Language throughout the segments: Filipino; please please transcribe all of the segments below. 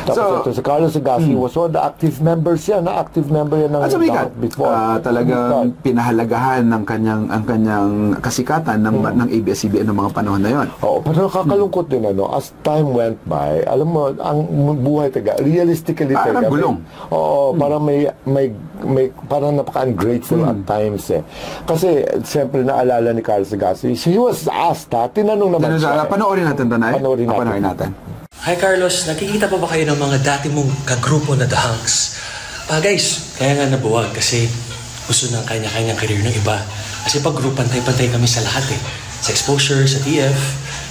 Tapos ito si Carlos Agassi was one of the active members yan, active member yan ng At sumikat, before. talagang pinahalagahan ng kanyang kasikatan ng ABS-CBN ng mga panahon na yon. Oo, pero nakakalungkot din as time went by, alam mo, ang buhay realistically parang gulong. Oo, parang may parang napaka-ungrateful at times Kasi, siyempre, naalala ni Carlos Agassi, he was asked, tinanong naman siya. Panoorin natin, Tanay. Panoorin natin. Hi Carlos, nakikita pa ba kayo ng mga dati mong kagrupo na The Hunks? Guys, kaya nga nabuwag kasi gusto ng kanya-kanyang career ng iba. Kasi pag group, pantay-pantay kami sa lahat Sa exposure, sa TF,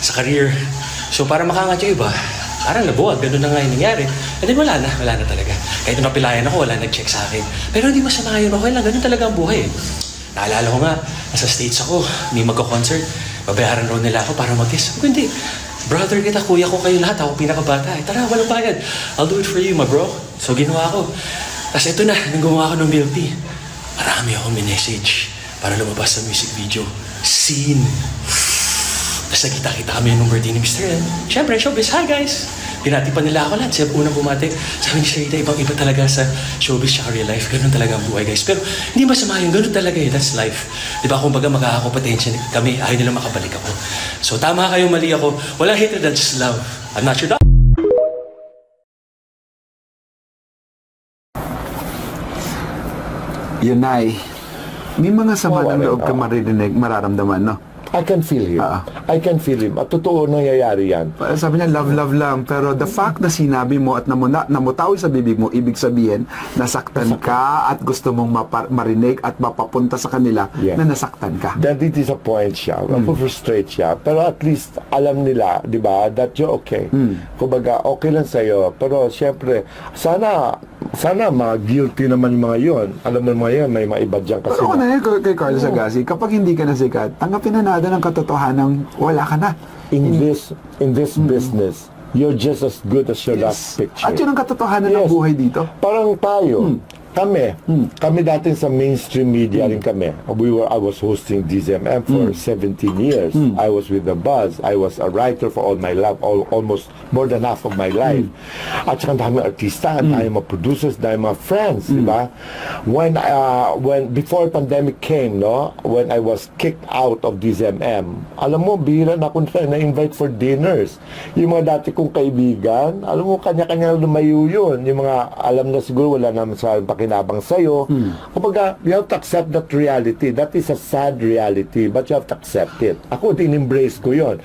sa career. So para makangat yung iba, parang nabuwag, ganun na nga yung nangyari. And then wala na talaga. Kahit napilayan ako, wala nag-check sa akin. Pero hindi masama yun, okay lang, ganun talaga ang buhay Naalala ko nga, nasa States ako, may magko-concert, babayaran raw nila ako para mag-kiss. Sabi ko, hindi. Brother kita, kuya ko kayo lahat, ako pinakabata. Tara, walang bayad. I'll do it for you, my bro. So, ginawa ko. Tapos ito na, nung gumawa ko ng milk tea, marami akong message para lumabas sa music video. Scene. Tapos nakita-kita kami ng number din ni Mr. N. Siyempre, showbiz, hi guys! Pinati pa nila ako lahat. Siya unang bumati. Sabi ni Sharita, ibang-iba talaga sa showbiz at real life. Ganun talaga ang buhay, guys. Pero hindi masama yun. Ganun talaga That's life. Di ba? Kung baga makakakompetensya kami, ayaw nila makabalik ako. So tama kayo, mali ako. Walang hatred, that's just love. I'm not your dog. Yun ay, may mga sama ng loob ka maririnig, mararamdaman, no? I can feel him. I can feel him. At totoo nangyayari yan. Sabi niya, love lang. Pero the fact na sinabi mo at namutawi sa bibig mo, ibig sabihin, nasaktan ka at gusto mong marinig at mapapunta sa kanila na nasaktan ka. That it is a point siya. Frustrate siya. Pero at least, alam nila, di ba, that you're okay. Kumbaga, okay lang sa'yo. Pero syempre, sana guilty naman yung mga yun. Alam mo mga yun, may maiba dyan kasi. Pero na kay Carlos Agassi, kapag hindi ka nasikat, tanggapin na ng katotohanan, wala ka na. In this business, you're just as good as your last picture. At yun ang katotohanan ng buhay dito. Parang tayo, kami dati sa mainstream media rin kami. I was hosting DZMM for 17 years. I was with The Buzz. I was a writer for all my life, almost more than half of my life. At saka dami artista, dami mga producers, dami mga friends, di ba? When before pandemic came, when I was kicked out of DZMM, alam mo, bihira na ako na-invite for dinners. Yung mga dati kong kaibigan, alam mo, kanya-kanya lumayo yun. Yung mga, alam na siguro, wala naman sa pakinabang sa'yo. Kumbaga, you have to accept that reality. That is a sad reality, but you have to accept it. Ako, din-embrace ko yun.